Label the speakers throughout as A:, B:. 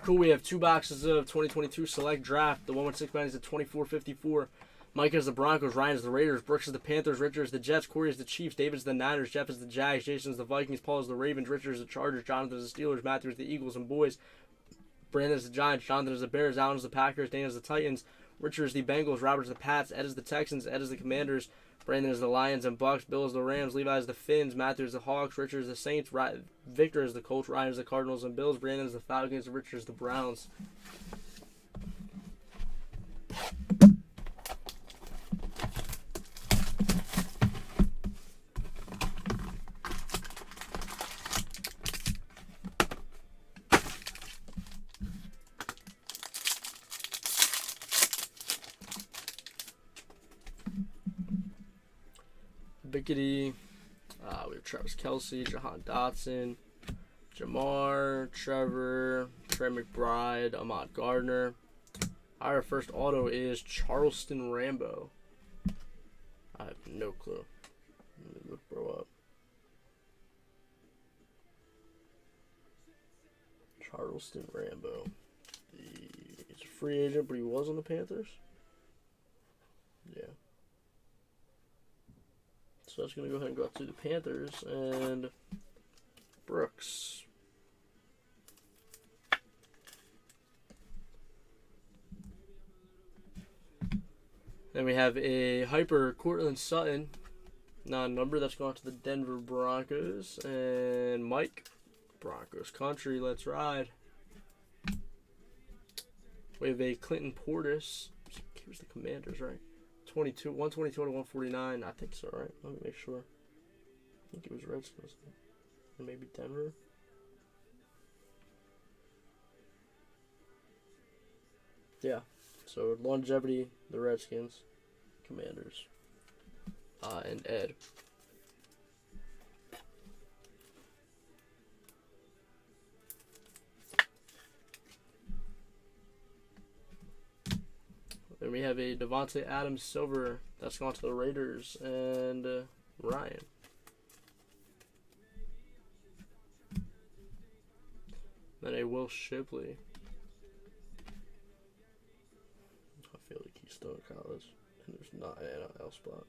A: Cool. We have 2 boxes of 2022 Select Draft. The 116 man is at 24.54. Mike is the Broncos, Ryan is the Raiders, Brooks is the Panthers, Richard is the Jets, Corey is the Chiefs, David is the Niners, Jeff is the Jags, Jason is the Vikings, Paul is the Ravens, Richard is the Chargers, Jonathan is the Steelers, Matthew is the Eagles and Boys, Brandon is the Giants, Jonathan is the Bears, Alan is the Packers, Dan is the Titans, Richard is the Bengals, Robert is the Pats, Ed is the Texans, Ed is the Commanders, Brandon is the Lions and Bucks, Bill is the Rams, Levi is the Finns, Matthew is the Hawks, Richard is the Saints, Victor is the Colts, Ryan is the Cardinals and Bills, Brandon is the Falcons, and Richard is the Browns. Bickety. We have Travis Kelce, Jahan Dotson, Jamar, Trevor, Trey McBride, Ahmad Gardner. Our first auto is Charleston Rambo. I have no clue. Let me look bro up. Charleston Rambo. He's a free agent, but he was on the Panthers. Yeah. So that's going to go ahead and go out to the Panthers and Brooks. Then we have a Hyper Cortland Sutton, non-number. That's going to the Denver Broncos. And Mike, Broncos Country, let's ride. We have a Clinton Portis. Here's the Commanders, right? 122 to 149. I think so, right? Let me make sure. I think it was Redskins. Or maybe Denver. Yeah. So longevity, the Redskins, Commanders, and Ed. Then we have a Devontae Adams Silver that's gone to the Raiders and Ryan. Then a Will Shipley. I feel like he's still in college and there's not an NIL spot.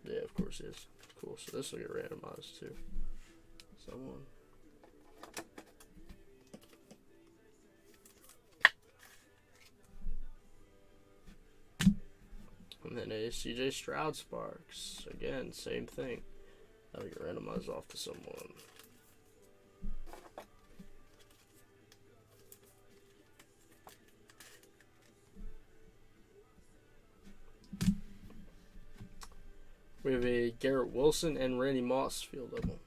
A: Yeah, of course he is. Cool. So this will get randomized too. Someone. And then a CJ Stroud Sparks. Again, same thing. That'll get randomized off to someone. We have a Garrett Wilson and Randy Moss field level.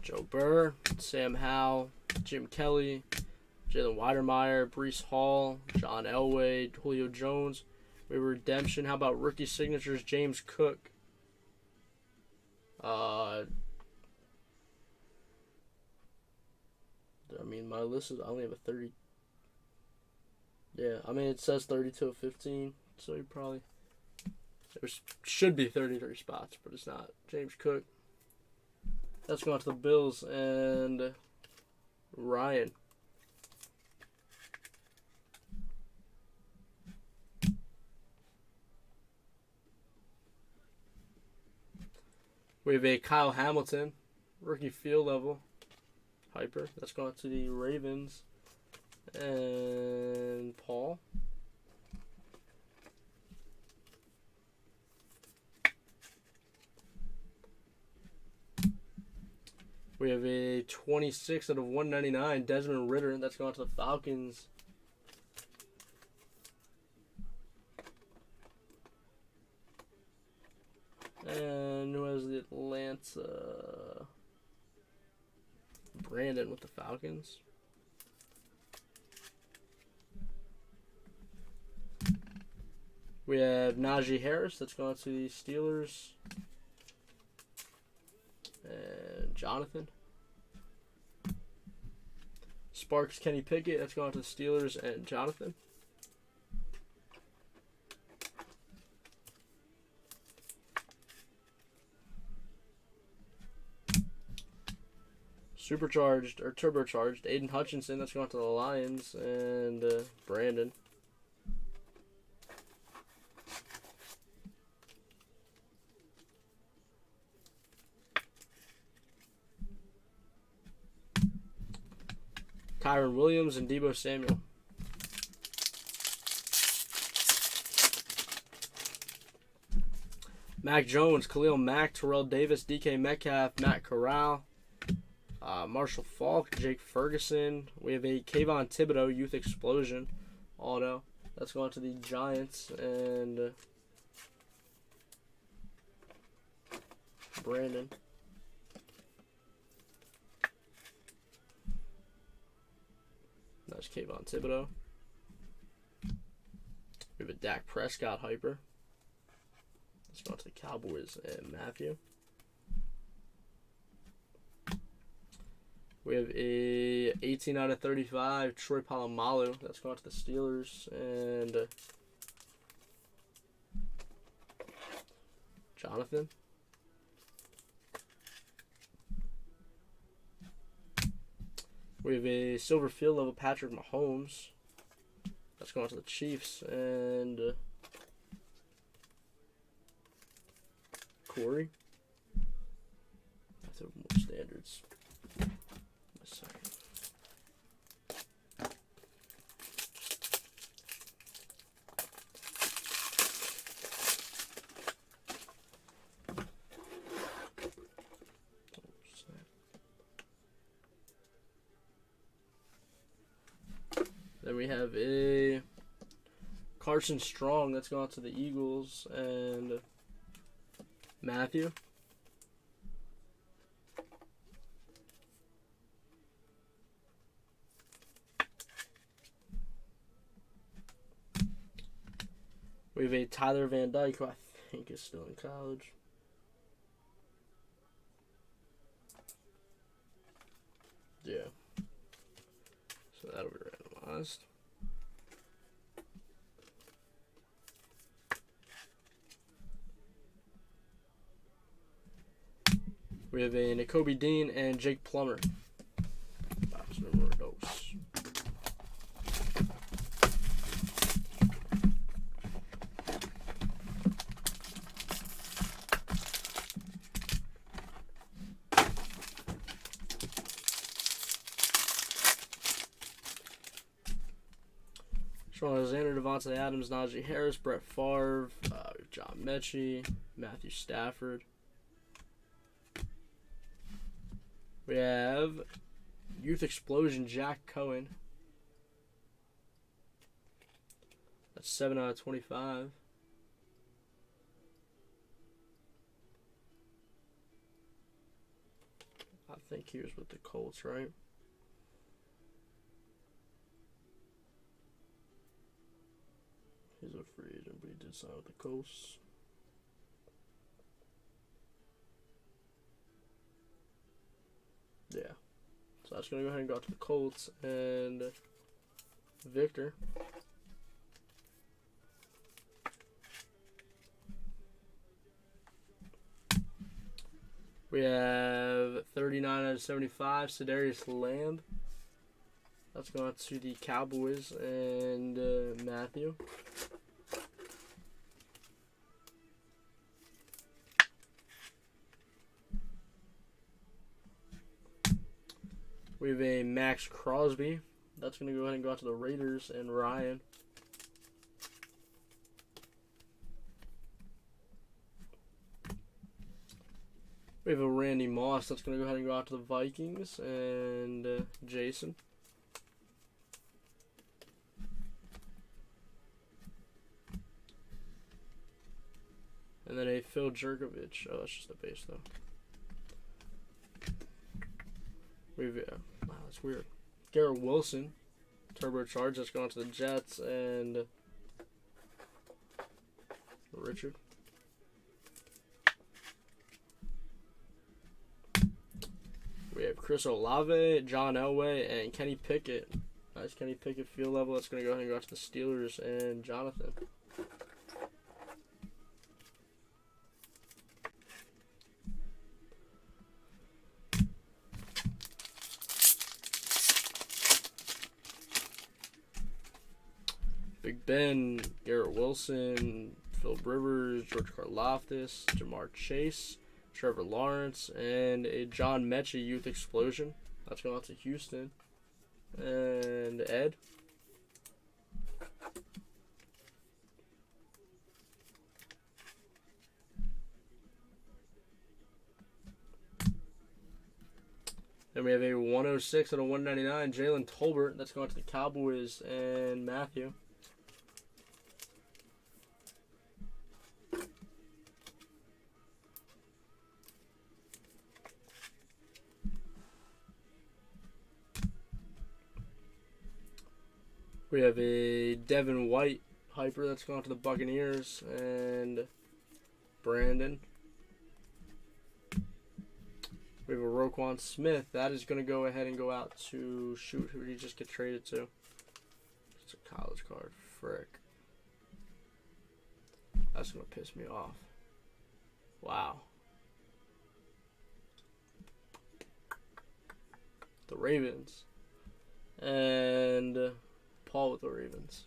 A: Joe Burr, Sam Howell, Jim Kelly, Jalen Weidermeyer, Breece Hall, John Elway, Julio Jones. We have Redemption. How about rookie signatures? James Cook. I mean, my list is, I only have a 30. Yeah, I mean, it says 32 of 15, so you probably, there should be 33 spots, but it's not. James Cook. That's going to the Bills and Ryan. We have a Kyle Hamilton, rookie field level, Hyper. That's going to the Ravens and Paul. We have a 26 out of 199, Desmond Ridder. That's going to the Falcons. And who has the Atlanta? Brandon with the Falcons. We have Najee Harris. That's going to the Steelers. And Jonathan. Sparks Kenny Pickett. That's going to the Steelers and Jonathan. Supercharged or turbocharged Aiden Hutchinson. That's going to the Lions. And Brandon. Kyron Williams and Deebo Samuel. Mac Jones, Khalil Mack, Terrell Davis, DK Metcalf, Matt Corral, Marshall Faulk, Jake Ferguson. We have a Kayvon Thibodeau Youth Explosion auto. That's going to the Giants. And Brandon. That's Kayvon Thibodeau. We have a Dak Prescott Hyper. Let's go to the Cowboys and Matthew. We have a 18 out of 35 Troy Polamalu. That's going to the Steelers. And Jonathan. We have a silver field level Patrick Mahomes. That's going to the Chiefs. And Corey. That's more standards. A second. Then we have a Carson Strong. That's gone to the Eagles. And Matthew. We have a Tyler Van Dyke, who I think is still in college. Yeah. So that'll be randomized. We have a Nakobe Dean and Jake Plummer. Box number dos. Sean Alexander, Devontae Adams, Najee Harris, Brett Favre, John Mechie, Matthew Stafford. We have Youth Explosion, Jack Cohen. That's 7 out of 25. I think he was with the Colts, right? He's a free agent, but he did sign with the Colts. Yeah. So that's going to go ahead and go out to the Colts. And Victor. We have 39 out of 75, Sedarius Lamb. That's going to the Cowboys and Matthew. We have a Max Crosby. That's going to go ahead and go out to the Raiders and Ryan. We have a Randy Moss. That's going to go ahead and go out to the Vikings and Jason. And then a Phil Jurkovich. Oh, that's just a base, though. We've, wow, that's weird. Garrett Wilson. Turbocharged. That's going to the Jets. And Richard. We have Chris Olave, John Elway, and Kenny Pickett. Nice Kenny Pickett field level. That's going to go ahead and go out to the Steelers and Jonathan. Ben, Garrett Wilson, Philip Rivers, George Karlaftis, Jamar Chase, Trevor Lawrence, and a John Mechie Youth Explosion. That's going out to Houston. And Ed. Then we have a 106 and a 199, Jalen Tolbert. That's going to the Cowboys and Matthew. We have a Devin White hyper that's going to the Buccaneers and Brandon. We have a Roquan Smith. That is going to go ahead and go out to, shoot, who did he just get traded to? It's a college card. Frick. That's going to piss me off. Wow. The Ravens. And Paul with the Ravens.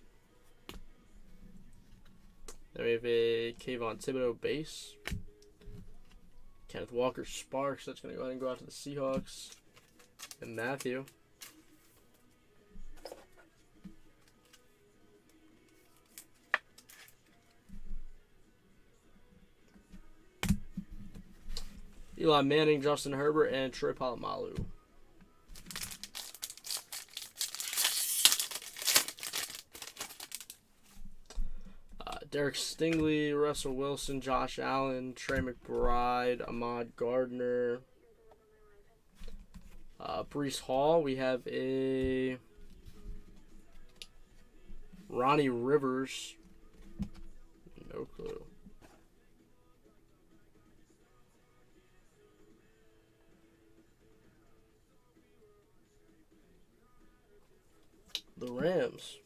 A: Then we have a Kayvon Thibodeau base. Kenneth Walker Sparks. That's going to go ahead and go out to the Seahawks. And Matthew. Eli Manning, Justin Herbert, and Troy Polamalu. Derek Stingley, Russell Wilson, Josh Allen, Trey McBride, Ahmad Gardner, Breece Hall. We have a Ronnie Rivers. No clue. The Rams.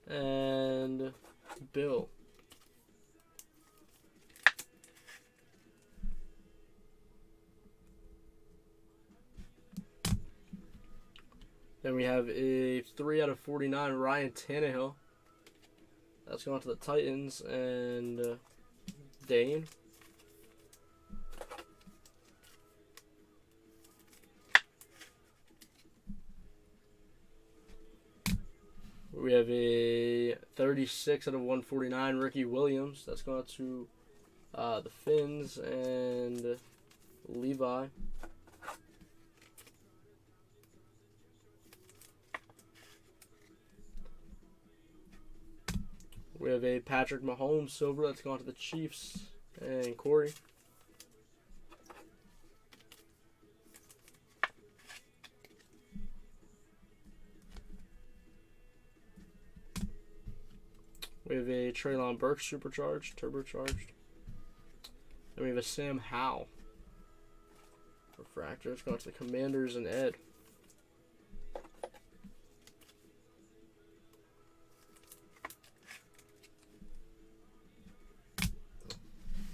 A: And Bill. Then we have a 3 out of 49 Ryan Tannehill. That's going to the Titans and Dane. We have a 36 out of 149 Ricky Williams. That's going to the Finns and Levi. We have a Patrick Mahomes silver. That's going to the Chiefs and Corey. We have a Treylon Burks supercharged, turbocharged. And we have a Sam Howell refractor. It's going to the Commanders and Ed.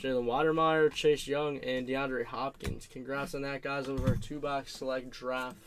A: Jalen Watermeyer, Chase Young, and DeAndre Hopkins. Congrats on that, guys, over our 2-box select draft.